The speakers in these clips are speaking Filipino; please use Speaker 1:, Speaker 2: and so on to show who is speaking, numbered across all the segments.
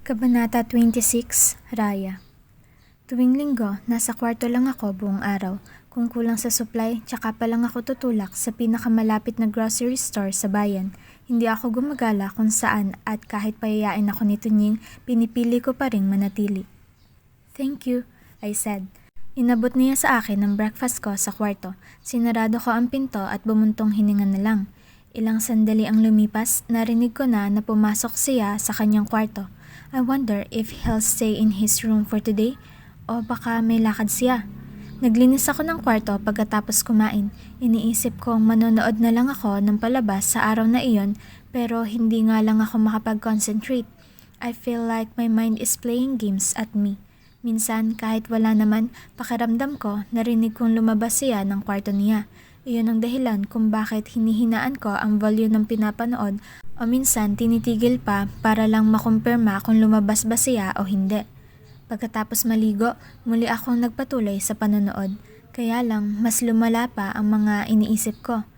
Speaker 1: Kabanata 26, Raya. Tuwing linggo, nasa kwarto lang ako buong araw. Kung kulang sa supply, tsaka pa lang ako tutulak sa pinakamalapit na grocery store sa bayan. Hindi ako gumagala kung saan at kahit payayain ako ni Tunying, pinipili ko pa ring manatili. "Thank you," I said. Inabot niya sa akin ang breakfast ko sa kwarto. Sinarado ko ang pinto at bumuntong hininga na lang. Ilang sandali ang lumipas, narinig ko na pumasok siya sa kanyang kwarto. I wonder if he'll stay in his room for today o baka may lakad siya. Naglinis ako ng kwarto pagkatapos kumain. Iniisip kong manonood na lang ako ng palabas sa araw na iyon pero hindi nga lang ako makapag-concentrate. I feel like my mind is playing games at me. Minsan kahit wala naman, pakiramdam ko narinig kong lumabas siya ng kwarto niya. Iyon ang dahilan kung bakit hinihinaan ko ang volume ng pinapanood o minsan tinitigil pa para lang makumpirma kung lumabas ba siya o hindi. Pagkatapos maligo, muli akong nagpatuloy sa panonood. Kaya lang mas lumala pa ang mga iniisip ko.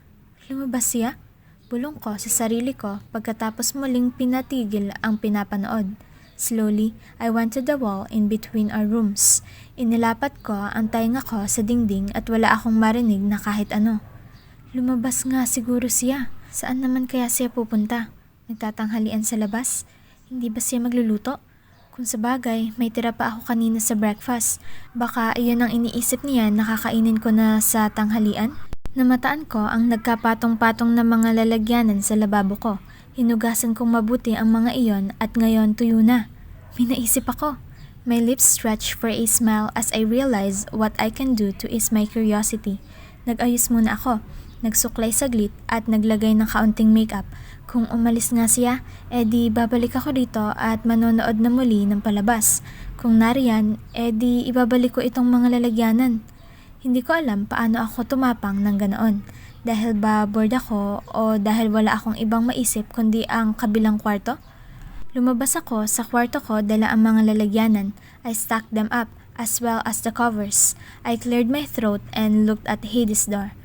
Speaker 1: Lumabas siya? Bulong ko sa sarili ko pagkatapos muling pinatigil ang pinapanood. Slowly, I went to the wall in between our rooms. Inilapat ko ang tainga ko sa dingding at wala akong marinig na kahit ano. Lumabas nga siguro siya. Saan naman kaya siya pupunta? Nagtatanghalian sa labas? Hindi ba siya magluluto? Kung sabagay, may tira pa ako kanina sa breakfast. Baka iyon ang iniisip niya na kakainin ko na sa tanghalian? Namataan ko ang nagkapatong-patong na mga lalagyanan sa lababo ko. Hinugasan kong mabuti ang mga iyon at ngayon tuyo na. May naisip ako. My lips stretched for a smile as I realized what I can do to ease my curiosity. Nag-ayos muna ako. Nagsuklay saglit at naglagay ng kaunting makeup. Kung umalis nga siya, edi babalik ako dito at manonood na muli ng palabas. Kung nariyan, edi ibabalik ko itong mga lalagyanan. Hindi ko alam paano ako tumapang ng ganoon. Dahil ba bored ako o dahil wala akong ibang maisip kundi ang kabilang kwarto? Lumabas ako sa kwarto ko dala ang mga lalagyanan. I stacked them up as well as the covers. I cleared my throat and looked at Hades' door.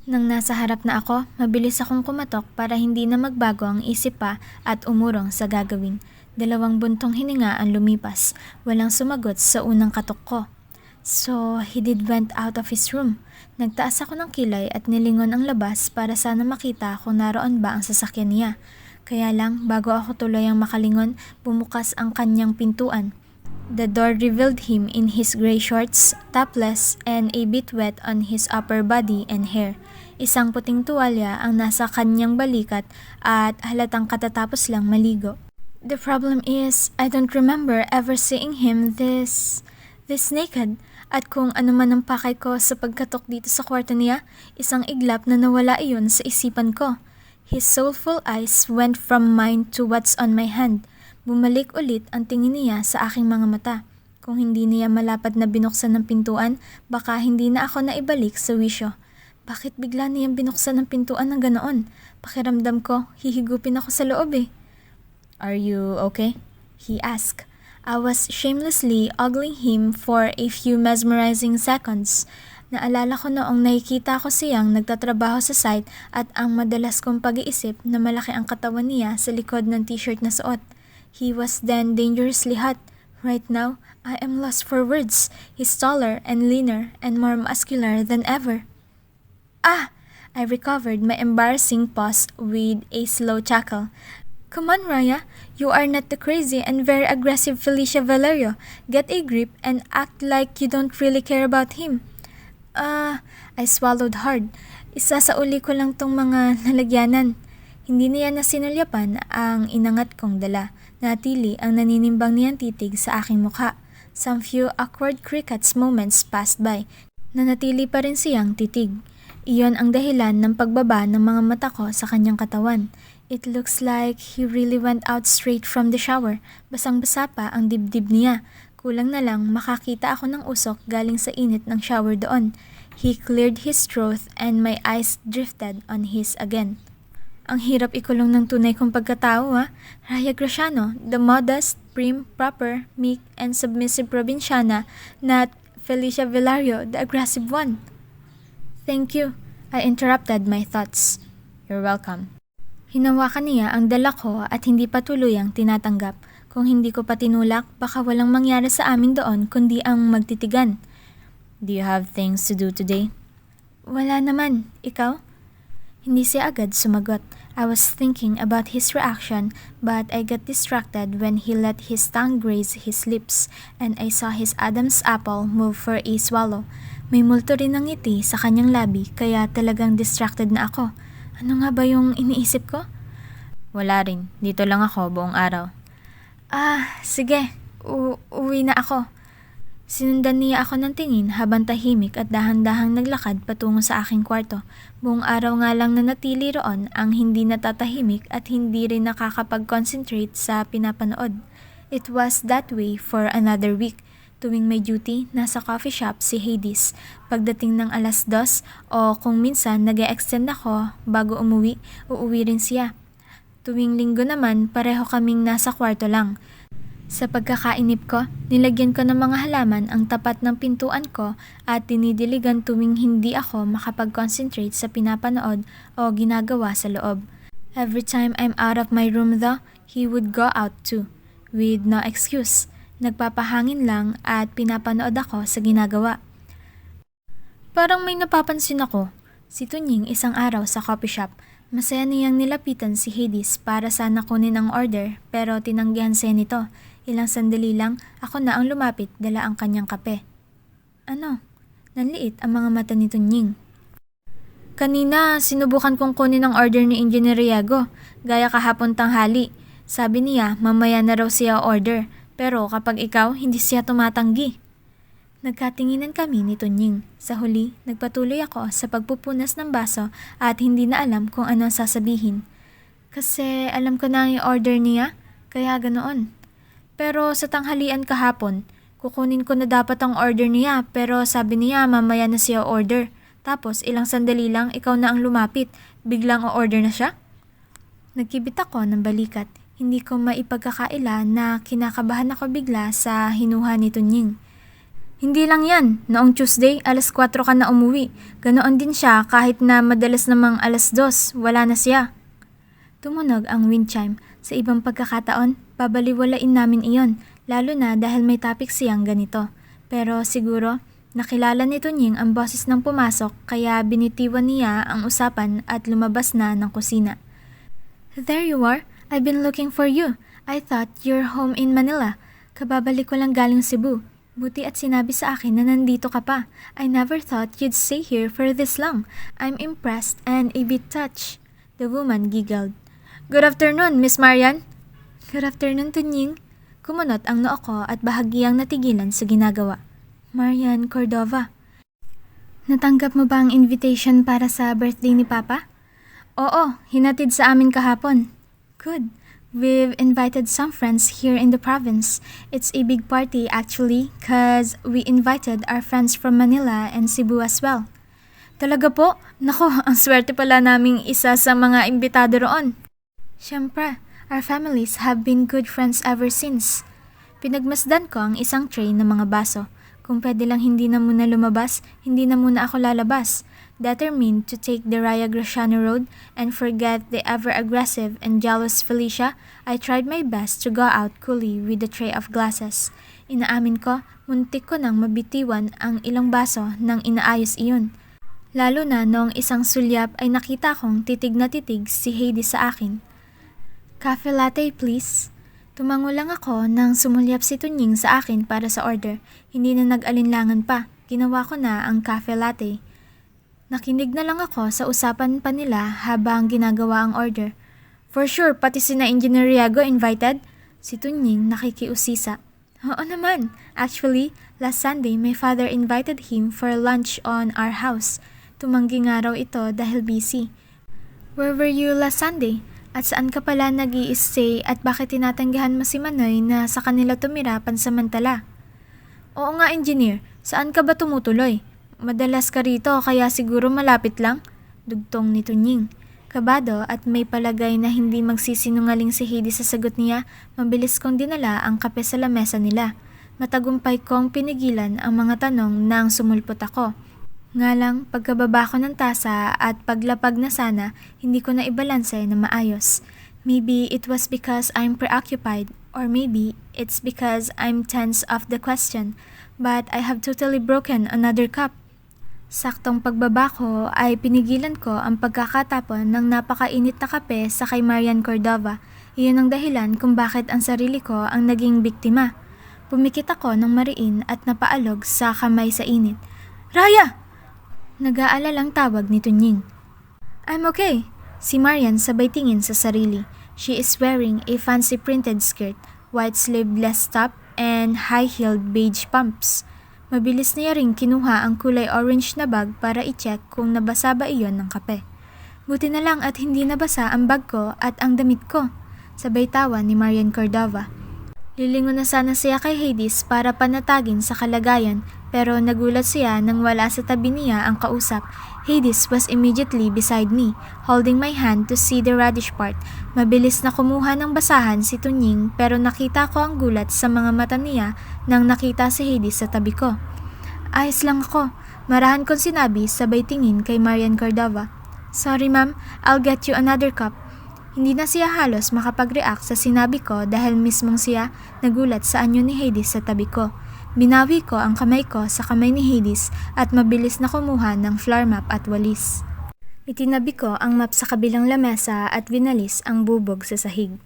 Speaker 1: Nang nasa harap na ako, mabilis akong kumatok para hindi na magbago ang isip pa at umurong sa gagawin. 2 buntong hininga ang lumipas. Walang sumagot sa unang katok ko. So, he did went out of his room. Nagtaas ako ng kilay at nilingon ang labas para sana makita kung naroon ba ang sasakyan niya. Kaya lang, bago ako tuluyang makalingon, bumukas ang kanyang pintuan. The door revealed him in his gray shorts, topless, and a bit wet on his upper body and hair. Isang puting tuwalya ang nasa kanyang balikat at halatang katatapos lang maligo. The problem is, I don't remember ever seeing him this naked. At kung ano man ang pakay ko sa pagkatok dito sa kwarto niya, isang iglap na nawala iyon sa isipan ko. His soulful eyes went from mine to what's on my hand. Bumalik ulit ang tingin niya sa aking mga mata. Kung hindi niya malapad na binuksan ng pintuan, baka hindi na ako naibalik sa wisyo. Bakit bigla niyang binuksan ng pintuan ng ganoon? Pakiramdam ko, hihigupin ako sa loob eh. "Are you okay?" he asked. I was shamelessly ogling him for a few mesmerizing seconds. Naalala ko noong nakikita ko siyang nagtatrabaho sa site at ang madalas kong pag-iisip na malaki ang katawan niya sa likod ng t-shirt na suot. He was then dangerously hot. Right now, I am lost for words. He's taller and leaner and more muscular than ever. "Ah!" I recovered my embarrassing pause with a slow chuckle. "Come on, Raya. You are not the crazy and very aggressive Felicia Valerio. Get a grip and act like you don't really care about him." I swallowed hard. Isasauli ko lang tong mga lalagyanan. Hindi niya nasinulyapan ang inangat kong dala. Natili ang naninimbang niyang titig sa aking mukha. Some few awkward crickets moments passed by. Nanatili pa rin siyang titig. Iyon ang dahilan ng pagbaba ng mga mata ko sa kanyang katawan. It looks like he really went out straight from the shower. Basang-basa pa ang dibdib niya. Kulang na lang makakita ako ng usok galing sa init ng shower doon. He cleared his throat and my eyes drifted on his again. Ang hirap ikulong ng tunay kong pagkatao ha. Raya Graciano, the modest, prim, proper, meek, and submissive probinsyana, not Felicia Villario, the aggressive one. "Thank you," I interrupted my thoughts.
Speaker 2: "You're welcome."
Speaker 1: Hinawakan niya ang dala ko at hindi pa tuluyang tinatanggap. Kung hindi ko pa tinulak, baka walang mangyari sa amin doon kundi ang magtitigan.
Speaker 2: Do you have things to do today?
Speaker 1: Wala naman. Ikaw? Hindi siya agad sumagot. I was thinking about his reaction but I got distracted when he let his tongue graze his lips and I saw his Adam's apple move for a swallow. May multo rin ng ngiti sa kanyang labi kaya talagang distracted na ako. Ano nga ba yung iniisip ko?
Speaker 2: Wala rin. Dito lang ako buong araw.
Speaker 1: Sige. Uwi na ako. Sinundan niya ako ng tingin habang tahimik at dahan-dahang naglakad patungo sa aking kwarto. Buong araw nga lang nanatili roon ang hindi natatahimik at hindi rin nakakapag-concentrate sa pinapanood. It was that way for another week. Tuwing may duty, nasa coffee shop si Hades. Pagdating ng 2:00 o kung minsan nag-e-extend ako bago umuwi, uuwi rin siya. Tuwing linggo naman, pareho kaming nasa kwarto lang. Sa pagkakainip ko, nilagyan ko ng mga halaman ang tapat ng pintuan ko at dinidiligan tuwing hindi ako makapag-concentrate sa pinapanood o ginagawa sa loob. Every time I'm out of my room though, he would go out too, with no excuse. Nagpapahangin lang at pinapanood ako sa ginagawa. Parang may napapansin ako. Si Tunying isang araw sa coffee shop. Masaya niyang nilapitan si Hades para sana kunin ang order pero tinanggihan siya nito. Ilang sandali lang, ako na ang lumapit dala ang kanyang kape. Ano? Nanliit ang mga mata ni Tunying. Kanina, sinubukan kong kunin ang order ni Engineer Riago, gaya kahapon tanghali. Sabi niya, mamaya na raw siya order, pero kapag ikaw, hindi siya tumatanggi. Nagkatinginan kami ni Tunying. Sa huli, nagpatuloy ako sa pagpupunas ng baso at hindi na alam kung ano sasabihin. Kasi alam ko na ang order niya, kaya ganoon. Pero sa tanghalian kahapon, kukunin ko na dapat ang order niya pero sabi niya mamaya na siya order. Tapos ilang sandali lang ikaw na ang lumapit, biglang o-order na siya? Nagkibit ako ng balikat. Hindi ko maipagkakaila na kinakabahan ako bigla sa hinuha ni Tunying. Hindi lang yan, noong Tuesday 4:00 ka na umuwi. Ganoon din siya kahit na madalas namang 2:00, wala na siya. Tumunog ang wind chime. Sa ibang pagkakataon, babaliwalain namin iyon, lalo na dahil may topic siyang ganito. Pero siguro, nakilala ni Tunying ang boses ng pumasok kaya binitiwan niya ang usapan at lumabas na ng kusina. There you are. I've been looking for you. I thought you're home in Manila. Kababalik ko lang galing Cebu. Buti at sinabi sa akin na nandito ka pa. I never thought you'd stay here for this long. I'm impressed and a bit touched. The woman giggled. Good afternoon, Miss Marian. Good afternoon, Tunying. Kumunot ang noo ko at bahagyang natigilan sa ginagawa. Marian Cordova. Natanggap mo ba ang invitation para sa birthday ni Papa? Oo, hinatid sa amin kahapon. Good. We've invited some friends here in the province. It's a big party actually, cause we invited our friends from Manila and Cebu as well. Talaga po? Nako, ang swerte pala naming isa sa mga imbitado roon. Siyempre, our families have been good friends ever since. Pinagmasdan ko ang isang tray ng mga baso. Kung pwede lang hindi na muna lumabas, hindi na muna ako lalabas. Determined to take the Raya Graciano Road and forget the ever-aggressive and jealous Felicia, I tried my best to go out coolly with the tray of glasses. Inaamin ko, muntik ko nang mabitiwan ang ilang baso nang inaayos iyon. Lalo na noong isang sulyap ay nakita kong titig na titig si Hades sa akin. Cafe latte please. Tumango lang ako nang sumulyap si Tunying sa akin para sa order. Hindi na nag-alinlangan pa. Ginawa ko na ang cafe latte. Nakinig na lang ako sa usapan pa nila habang ginagawa ang order. For sure, pati sina Engineer Riago invited? Si Tunying nakikiusisa. Oo naman. Actually, last Sunday my father invited him for lunch on our house. Tumanggi nga raw ito dahil busy. Where were you last Sunday? At saan ka pala nag-i-stay at bakit tinatanggihan mo si Manoy na sa kanila tumira pansamantala? Oo nga, engineer. Saan ka ba tumutuloy? Madalas ka rito kaya siguro malapit lang? Dugtong ni Tunying. Kabado at may palagay na hindi magsisinungaling si Hades sa sagot niya, mabilis kong dinala ang kape sa lamesa nila. Matagumpay kong pinigilan ang mga tanong nang sumulpot ako. Nga lang, pagkababa ko ng tasa at paglapag na sana, hindi ko na ibalanse na maayos. Maybe it was because I'm preoccupied Or maybe it's because I'm tense of the question, but I have totally broken another cup. Saktong pagbaba ko ay pinigilan ko ang pagkakatapon ng napakainit na kape sa kay Marian Cordova. Iyon ang dahilan kung bakit ang sarili ko ang naging biktima. Pumikit ako ng mariin at napaalog sa kamay sa init. Raya! Nag-aalalang tawag ni Tunying. I'm okay. Si Marian sabay tingin sa sarili. She is wearing a fancy printed skirt, white sleeveless top, and high-heeled beige pumps. Mabilis niya ring kinuha ang kulay orange na bag para i-check kung nabasa ba iyon ng kape. Buti na lang at hindi nabasa ang bag ko at ang damit ko. Sabay tawa ni Marian Cordova. Lilingon na sana siya kay Hades para panatagin sa kalagayan pero nagulat siya nang wala sa tabi niya ang kausap. Hades was immediately beside me, holding my hand to see the radish part. Mabilis na kumuha ng basahan si Tunying pero nakita ko ang gulat sa mga mata niya nang nakita si Hades sa tabi ko. Ayos lang ako, marahan kong sinabi sabay tingin kay Marian Cordova. Sorry ma'am, I'll get you another cup. Hindi na siya halos makapag-react sa sinabi ko dahil mismong siya nagulat sa anyo ni Hades sa tabi ko. Binawi ko ang kamay ko sa kamay ni Hades at mabilis na kumuha ng floor map at walis. Itinabi ko ang map sa kabilang lamesa at winalis ang bubog sa sahig.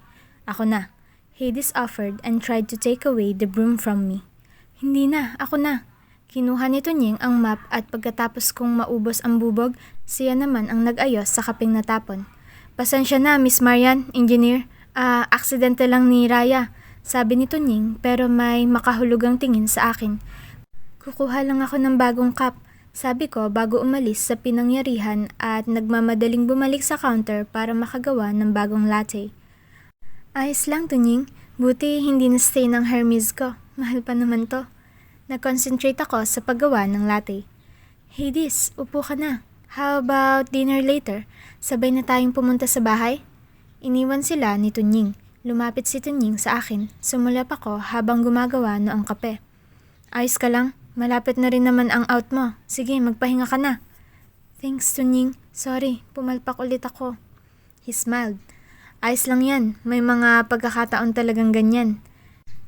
Speaker 1: Ako na. Hades offered and tried to take away the broom from me. Hindi na, ako na. Kinuha ni Tunying ang map at pagkatapos kong maubos ang bubog, siya naman ang nag-ayos sa kaping natapon. Pasensya na, Miss Marian, engineer. Aksidente lang ni Raya, sabi ni Tunying pero may makahulugang tingin sa akin. Kukuha lang ako ng bagong cup, sabi ko bago umalis sa pinangyarihan at nagmamadaling bumalik sa counter para makagawa ng bagong latte. Ayos lang, Tunying. Buti hindi na-stay ng Hermes ko. Mahal pa naman to. Nag-concentrate ako sa paggawa ng latte. Hades, upo ka na. How about dinner later? Sabay na tayong pumunta sa bahay? Iniwan sila ni Tunying. Lumapit si Tunying sa akin. Sumulap ako habang gumagawa noong kape. Ayos ka lang? Malapit na rin naman ang out mo. Sige, magpahinga ka na. Thanks, Tunying. Sorry, pumalpak ulit ako. He smiled. Ayos lang yan. May mga pagkakataon talagang ganyan.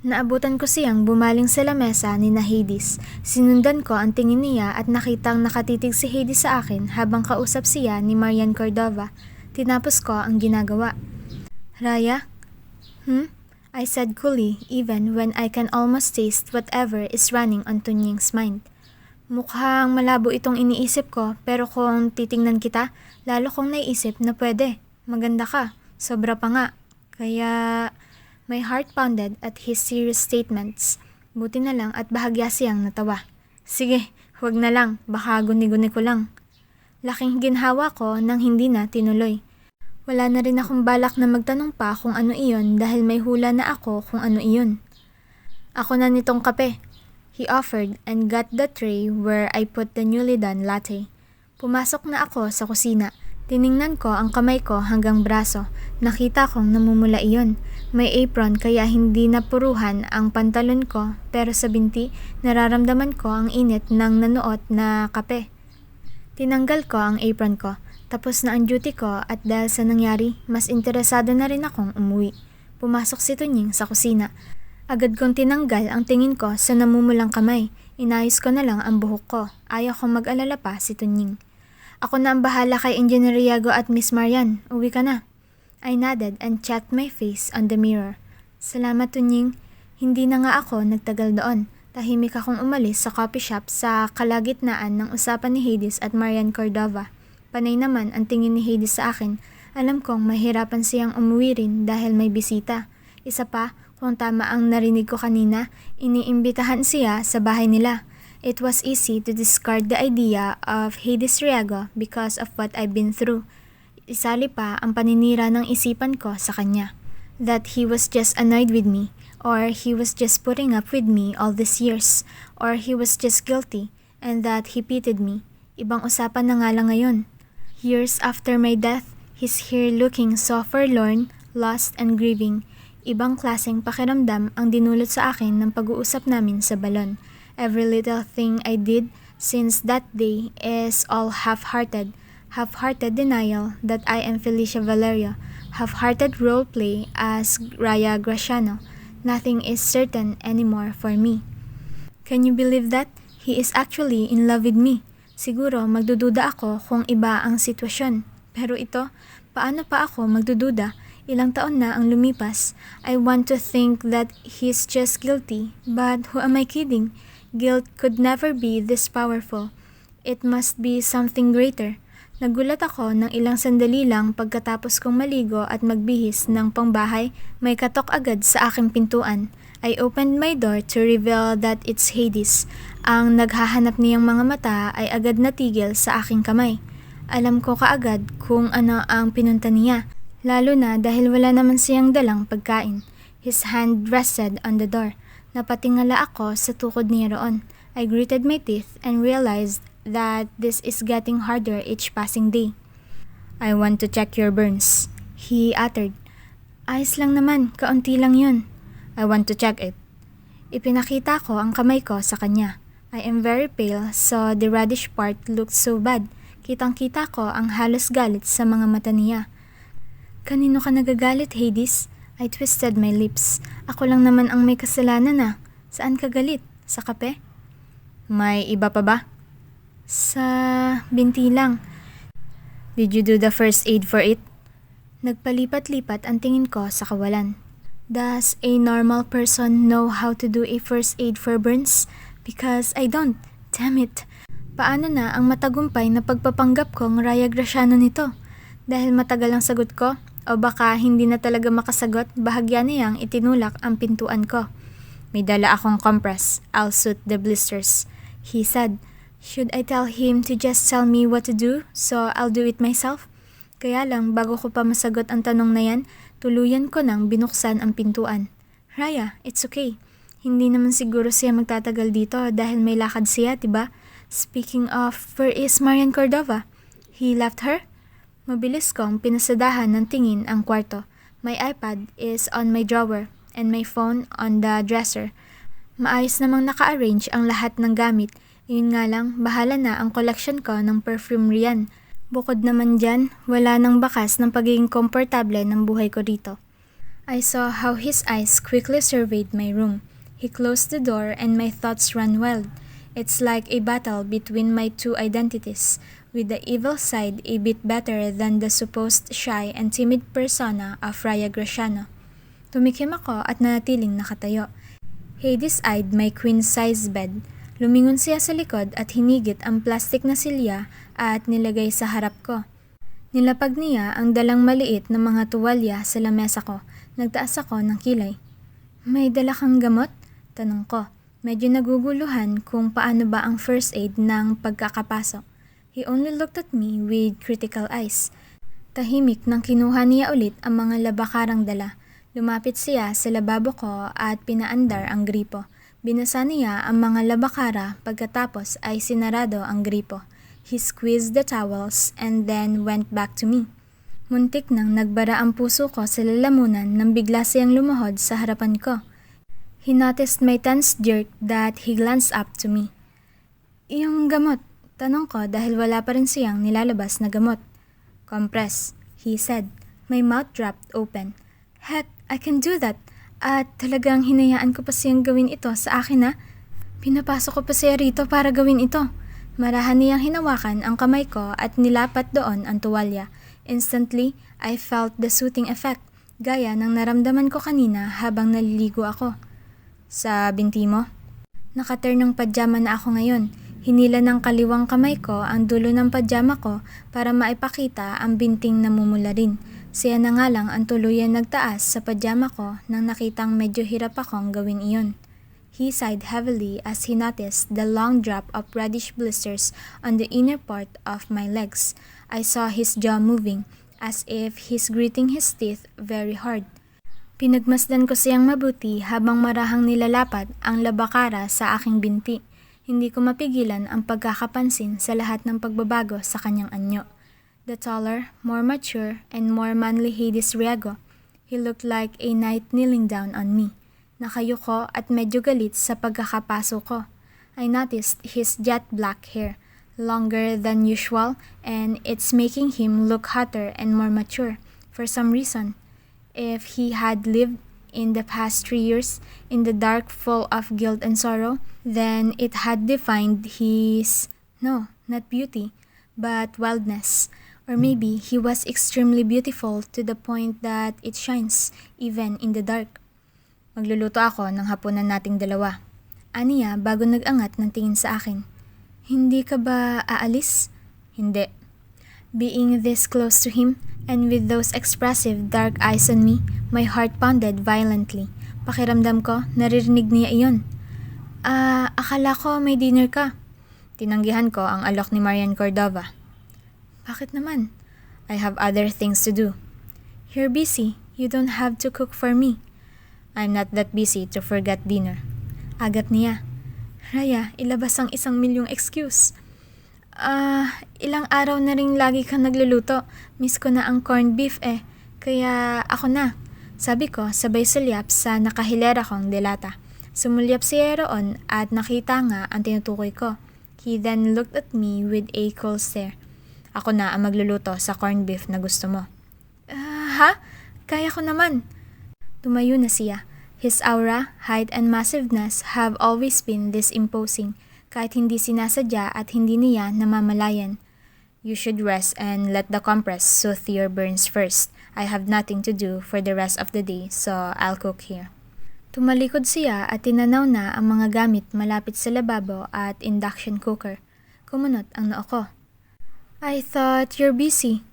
Speaker 1: Naabutan ko siyang bumaling sa lamesa ni na Hades. Sinundan ko ang tingin niya at nakitang nakatitig si Hades sa akin habang kausap siya ni Marian Cordova. Tinapos ko ang ginagawa. Raya? I said coolly even when I can almost taste whatever is running on Tunying's mind. Mukhang malabo itong iniisip ko pero kung titingnan kita, lalo kong naisip na pwede. Maganda ka. Sobra pa nga. Kaya... My heart pounded at his serious statements. Buti na lang at bahagya siyang natawa. Sige, huwag na lang, baka guni-guni ko lang. Laking ginhawa ko nang hindi na tinuloy. Wala na rin akong balak na magtanong pa kung ano iyon dahil may hula na ako kung ano iyon. Ako na nitong kape. He offered and got the tray where I put the newly done latte. Pumasok na ako sa kusina. Tiningnan ko ang kamay ko hanggang braso. Nakita kong namumula iyon. May apron kaya hindi napuruhan ang pantalon ko pero sa binti nararamdaman ko ang init ng nanuot na kape. Tinanggal ko ang apron ko. Tapos na ang duty ko at dahil sa nangyari, mas interesado na rin akong umuwi. Pumasok si Tunying sa kusina. Agad kong tinanggal ang tingin ko sa namumulang kamay. Inayos ko na lang ang buhok ko. Ayaw kong mag-alala pa si Tunying. Ako na ang bahala kay Engineer Riago at Miss Marian. Uwi ka na. I nodded and checked my face on the mirror. Salamat, Tunying. Hindi na nga ako nagtagal doon. Tahimik akong umalis sa coffee shop sa kalagitnaan ng usapan ni Hades at Marian Cordova. Panay naman ang tingin ni Hades sa akin. Alam kong mahirapan siyang umuwi rin dahil may bisita. Isa pa, kung tama ang narinig ko kanina, iniimbitahan siya sa bahay nila. It was easy to discard the idea of Hades Riago because of what I've been through. Isali pa ang paninira ng isipan ko sa kanya. That he was just annoyed with me, or he was just putting up with me all these years, or he was just guilty, and that he pitied me. Ibang usapan na nga lang ngayon. Years after my death, he's here looking so forlorn, lost and grieving. Ibang klaseng pakiramdam ang dinulot sa akin ng pag-uusap namin sa balon. Every little thing I did since that day is all half-hearted. Half-hearted denial that I am Felicia Valerio. Half-hearted role play as Raya Graciano. Nothing is certain anymore for me. Can you believe that? He is actually in love with me. Siguro magdududa ako kung iba ang sitwasyon. Pero ito, paano pa ako magdududa? Ilang taon na ang lumipas. I want to think that he's just guilty. But who am I kidding? Guilt could never be this powerful. It must be something greater. Nagulat ako ng ilang sandali lang pagkatapos kong maligo at magbihis ng pangbahay, may katok agad sa aking pintuan. I opened my door to reveal that it's Hades. Ang naghahanap niyang mga mata ay agad natigil sa aking kamay. Alam ko kaagad kung ano ang pinunta niya, lalo na dahil wala naman siyang dalang pagkain. His hand rested on the door. Napatingala ako sa tukod niya roon. I gritted my teeth and realized that this is getting harder each passing day.
Speaker 2: I want to check your burns.
Speaker 1: He uttered. Ayos lang naman, kaunti lang yun.
Speaker 2: I want to check it.
Speaker 1: Ipinakita ko ang kamay ko sa kanya. I am very pale, so the reddish part looked so bad. Kitang-kita ko ang halos galit sa mga mata niya. Kanino ka nagagalit, Hades? I twisted my lips. Ako lang naman ang may kasalanan na. Saan ka galit? Sa kape?
Speaker 2: May iba pa ba?
Speaker 1: Sa binti lang.
Speaker 2: Did you do the first aid for it?
Speaker 1: Nagpalipat-lipat ang tingin ko sa kawalan. Does a normal person know how to do a first aid for burns? Because I don't. Damn it. Paano na ang matagumpay na pagpapanggap kong Raya Graciano nito? Dahil matagal ang sagot ko? O baka hindi na talaga makasagot, bahagya niyang itinulak ang pintuan ko.
Speaker 2: May dala akong compress. I'll soothe the blisters.
Speaker 1: He said. Should I tell him to just tell me what to do so I'll do it myself? Kaya lang bago ko pa masagot ang tanong na yan, tuluyan ko nang binuksan ang pintuan. Raya, it's okay. Hindi naman siguro siya magtatagal dito dahil may lakad siya, diba? Speaking of, where is Marian Cordova? He left her? Mabilis kong pinasadahan ng tingin ang kwarto. My iPad is on my drawer and my phone on the dresser. Maayos namang naka-arrange ang lahat ng gamit. Yun nga lang, bahala na ang collection ko ng perfume riyan. Bukod naman dyan, wala nang bakas ng pagiging komportable ng buhay ko rito. I saw how his eyes quickly surveyed my room. He closed the door and my thoughts ran wild. It's like a battle between my two identities, with the evil side a bit better than the supposed shy and timid persona of Raya Graciano. Tumikim ako at nanatiling nakatayo. Hades eyed my queen-size bed. Lumingon siya sa likod at hinigit ang plastik na silya at nilagay sa harap ko. Nilapag niya ang dalang maliit na mga tuwalya sa lamesa ko. Nagtaas ako ng kilay. May dala kang gamot? Tanong ko. Medyo naguguluhan kung paano ba ang first aid ng pagkakapasok. He only looked at me with critical eyes. Tahimik nang kinuha niya ulit ang mga labakarang dala. Lumapit siya sa lababo ko at pinaandar ang gripo. Binasa niya ang mga labakara pagkatapos ay sinarado ang gripo. He squeezed the towels and then went back to me. Muntik nang nagbara ang puso ko sa lalamunan nang bigla siyang lumuhod sa harapan ko. He noticed my tense jerk that he glanced up to me. Yung gamot, tanong ko dahil wala pa rin siyang nilalabas na gamot. Compress, he said. My mouth dropped open. Heck, I can do that. At talagang hinayaan ko pa siyang gawin ito sa akin na. Pinapasok ko pa siya rito para gawin ito. Marahan niyang hinawakan ang kamay ko at nilapat doon ang tuwalya. Instantly, I felt the soothing effect, gaya ng naramdaman ko kanina habang naliligo ako. Sa binti mo? Nakaturn ng pajama na ako ngayon. Hinila ng kaliwang kamay ko ang dulo ng pajama ko para maipakita ang binting namumula rin. Siya na nga lang ang tuluyan nagtaas sa pajama ko nang nakitang medyo hirap akong gawin iyon. He sighed heavily as he noticed the long drop of reddish blisters on the inner part of my legs. I saw his jaw moving, as if he's gritting his teeth very hard. Pinagmasdan ko siyang mabuti habang marahang nilalapat ang labakara sa aking binti. Hindi ko mapigilan ang pagkakapansin sa lahat ng pagbabago sa kanyang anyo. The taller, more mature, and more manly Hades Riego. He looked like a knight kneeling down on me. Nakayuko at medyo galit sa pagkakapaso ko. I noticed his jet black hair, longer than usual, and it's making him look hotter and more mature, for some reason. If he had lived in the past 3 years, in the dark full of guilt and sorrow, then it had defined his, no, not beauty, but wildness. Or maybe he was extremely beautiful to the point that it shines, even in the dark. Magluluto ako ng hapunan nating dalawa. Aniya bago nag-angat ng tingin sa akin. Hindi ka ba aalis? Hindi. Being this close to him, and with those expressive dark eyes on me, my heart pounded violently. Pakiramdam ko, naririnig niya iyon. Akala ko may dinner ka. Tinanggihan ko ang alok ni Marian Cordova. Bakit naman? I have other things to do. You're busy. You don't have to cook for me. I'm not that busy to forget dinner. Agat niya. Raya, ilabas ang 1,000,000 excuse. Ilang araw na rin lagi kang nagluluto. Miss ko na ang corned beef eh. Kaya ako na. Sabi ko sabay sulyap sa nakahilera kong delata. Sumulyap siya roon at nakita nga ang tinutukoy ko. He then looked at me with a cold stare. Ako na ang magluluto sa corned beef na gusto mo. Ha? Kaya ko naman. Tumayo na siya. His aura, height and massiveness have always been this imposing, kahit hindi sinasadya at hindi niya namamalayan. You should rest and let the compress soothe your burns first. I have nothing to do for the rest of the day, so I'll cook here. Tumalikod siya at tinanaw na ang mga gamit malapit sa lababo at induction cooker. Kumunot ang noo ko. I thought you're busy.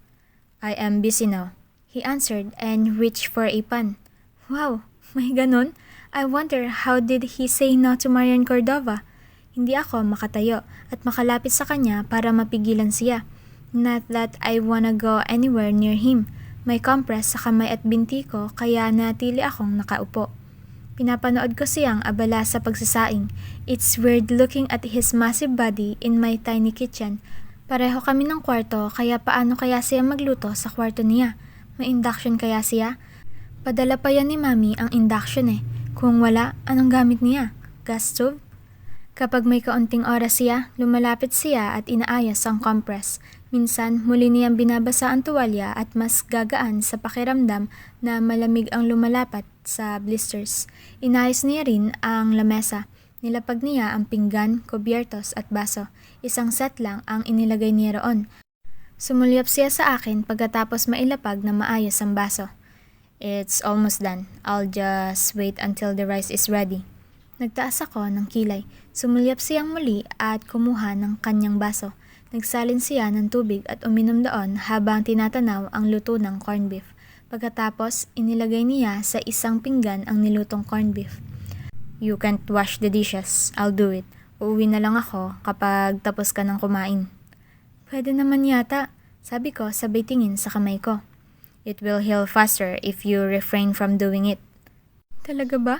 Speaker 1: I am busy now, he answered and reached for a pan. Wow, may ganon? I wonder how did he say no to Marian Cordova? Hindi ako makatayo at makalapit sa kanya para mapigilan siya. Not that I wanna go anywhere near him. May compress sa kamay at binti ko kaya natili akong nakaupo. Pinapanood ko siyang abala sa pagsasaing. It's weird looking at his massive body in my tiny kitchen. Pareho kami ng kwarto kaya paano kaya siya magluto sa kwarto niya? May induction kaya siya? Padala pa yan ni Mami ang induction eh. Kung wala, anong gamit niya? Gas stove? Kapag may kaunting oras siya, lumalapit siya at inaayos ang compress. Minsan, muli niyang binabasa ang tuwalya at mas gagaan sa pakiramdam na malamig ang lumalapat sa blisters. Inayos niya rin ang lamesa. Nilapag niya ang pinggan, kubyertos at baso. Isang set lang ang inilagay niya roon. Sumulyap siya sa akin pagkatapos mailapag na maayos ang baso. It's almost done. I'll just wait until the rice is ready. Nagtaas ako ng kilay. Sumulyap siyang muli at kumuha ng kanyang baso. Nagsalin siya ng tubig at uminom doon habang tinatanaw ang luto ng corned beef. Pagkatapos, inilagay niya sa isang pinggan ang nilutong corned beef. You can't wash the dishes. I'll do it. Uuwi na lang ako kapag tapos ka ng kumain. Pwede naman yata, sabi ko sabay tingin sa kamay ko. It will heal faster if you refrain from doing it. Talaga ba?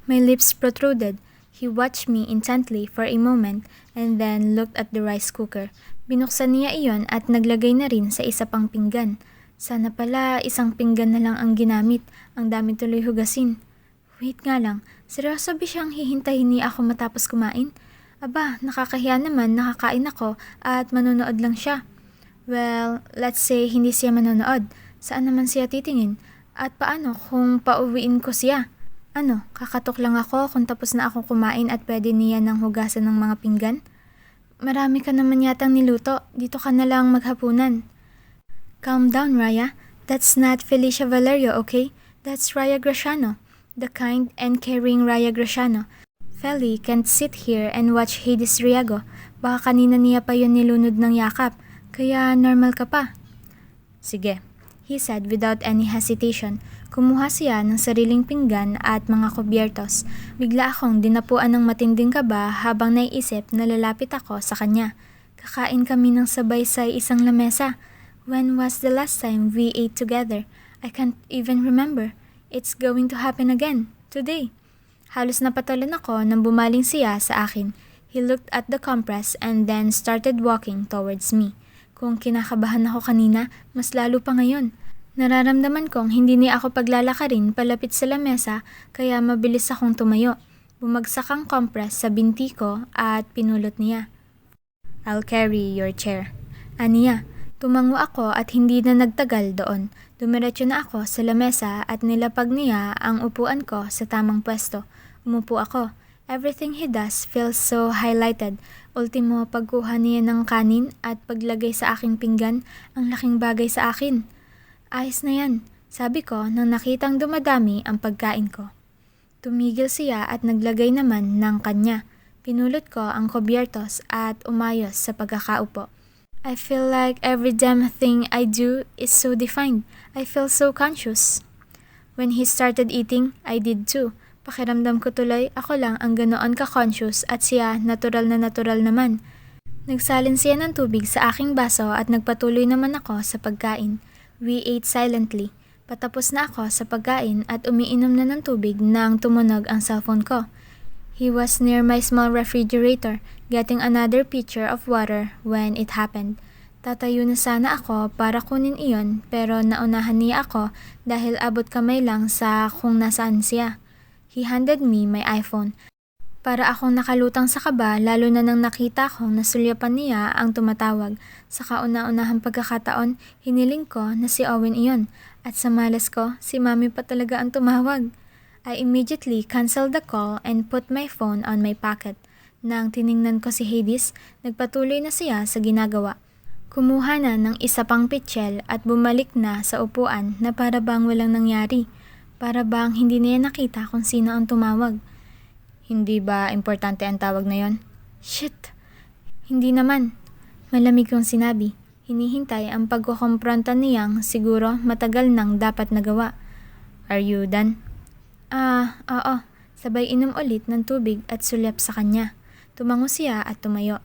Speaker 1: My lips protruded. He watched me intently for a moment and then looked at the rice cooker. Binuksan niya iyon at naglagay na rin sa isa pang pinggan. Sana pala isang pinggan na lang ang ginamit. Ang dami tuloy hugasin. Wait nga lang, seryoso ba siyang hihintayin niya ako matapos kumain? Aba, nakakahiya naman, nakakain ako at manonood lang siya. Well, let's say hindi siya manonood. Saan naman siya titingin? At paano kung pauwiin ko siya? Ano, kakatok lang ako kung tapos na akong kumain at pwede niya nang hugasan ng mga pinggan? Marami ka naman yatang niluto, dito ka na lang maghapunan. Calm down, Raya. That's not Felicia Valerio, okay? That's Raya Graciano, the kind and caring Raya Graciano. Feli can't sit here and watch Hades Riego. Baka kanina niya pa yun nilunod ng yakap, kaya normal ka pa. Sige, he said without any hesitation. Kumuha siya ng sariling pinggan at mga kubyertos. Bigla akong dinapuan ng matinding kaba habang naiisip na lalapit ako sa kanya. Kakain kami ng sabay sa isang lamesa. When was the last time we ate together? I can't even remember. It's going to happen again, today. Halos napatalan ako nang bumaling siya sa akin. He looked at the compress and then started walking towards me. Kung kinakabahan ako kanina, mas lalo pa ngayon. Nararamdaman kong hindi niya ako paglalakarin palapit sa lamesa kaya mabilis akong tumayo. Bumagsak ang compress sa binti ko at pinulot niya. I'll carry your chair. Aniya, Tumango ako at hindi na nagtagal doon. Dumiretso na ako sa lamesa at nilapag niya ang upuan ko sa tamang pwesto. Umupo ako. Everything he does feels so highlighted. Ultimo, pagkuha niya ng kanin at paglagay sa aking pinggan, ang laking bagay sa akin. Ayos na yan, sabi ko nang nakitang dumadami ang pagkain ko. Tumigil siya at naglagay naman ng kanya. Pinulot ko ang kubyertos at umayos sa pagkakaupo. I feel like every damn thing I do is so defined. I feel so conscious. When he started eating, I did too. Pakiramdam ko tuloy, ako lang ang ganoon ka-conscious at siya natural na natural naman. Nagsalin siya ng tubig sa aking baso at nagpatuloy naman ako sa pagkain. We ate silently. Patapos na ako sa pagkain at umiinom na ng tubig nang tumunog ang cellphone ko. He was near my small refrigerator, getting another pitcher of water when it happened. Tatayo na sana ako para kunin iyon pero naunahan niya ako dahil abot kamay lang sa kung nasaan siya. He handed me my iPhone. Para akong nakalutang sa kaba lalo na nang nakita kong nasulyapan niya ang tumatawag. Sa kauna-unahang pagkakataon, hiniling ko na si Owen iyon at sa malas ko, si Mami pa talaga ang tumawag. I immediately canceled the call and put my phone on my pocket. Nang tiningnan ko si Hades, nagpatuloy na siya sa ginagawa. Kumuha na ng isa pang pitchel at bumalik na sa upuan na para bang walang nangyari. Para bang hindi niya nakita kung sino ang tumawag. Hindi ba importante ang tawag na yon? Shit! Hindi naman. Malamig kong sinabi. Hinihintay ang pagkukompronta niyang siguro matagal nang dapat nagawa. Are you done? Oo. Sabay inom ulit ng tubig at sulyap sa kanya. Tumango siya at tumayo.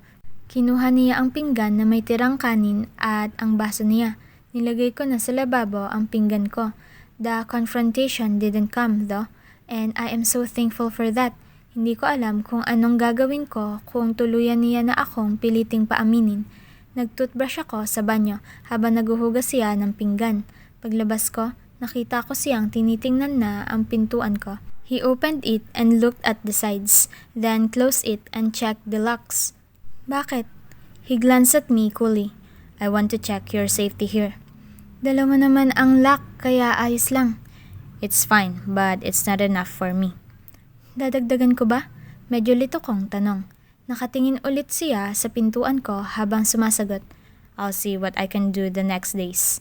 Speaker 1: Kinuha niya ang pinggan na may tirang kanin at ang baso niya. Nilagay ko na sa lababo ang pinggan ko. The confrontation didn't come though, and I am so thankful for that. Hindi ko alam kung anong gagawin ko kung tuluyan niya na akong piliting paaminin. Nag-toothbrush ako sa banyo habang naguhugas siya ng pinggan. Paglabas ko, nakita ko siyang tinitingnan na ang pintuan ko. He opened it and looked at the sides, then closed it and checked the locks. Bakit? He glanced at me coolly. I want to check your safety here. Dalawa naman ang lock kaya ayos lang. It's fine, but it's not enough for me. Dadagdagan ko ba? Medyo lito kong tanong. Nakatingin ulit siya sa pintuan ko habang sumasagot. I'll see what I can do the next days.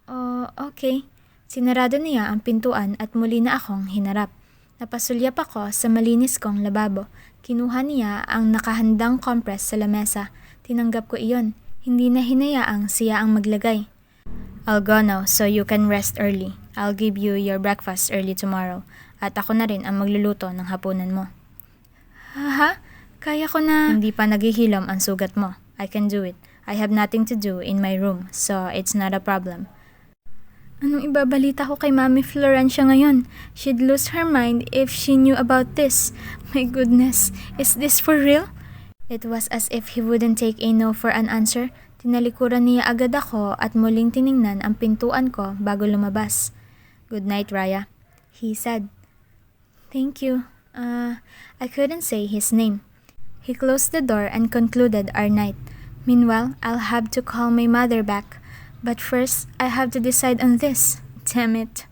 Speaker 1: Oh, okay. Sinarado niya ang pintuan at muli na akong hinarap. Napasulyap ako sa malinis kong lababo. Kinuha niya ang nakahandang compress sa lamesa. Tinanggap ko iyon. Hindi na hinayaang siya ang maglagay. I'll go now so you can rest early. I'll give you your breakfast early tomorrow. At ako na rin ang magluluto ng hapunan mo. Ha? Kaya ko na... Hindi pa naghihilom ang sugat mo. I can do it. I have nothing to do in my room, so it's not a problem. Anong ibabalita ko kay Mami Florencia ngayon? She'd lose her mind if she knew about this. My goodness, is this for real? It was as if he wouldn't take a no for an answer. Tinalikuran niya agad ako at muling tiningnan ang pintuan ko bago lumabas. Good night, Raya, he said. Thank you. I couldn't say his name. He closed the door and concluded our night. Meanwhile, I'll have to call my mother back. But first, I have to decide on this. Damn it.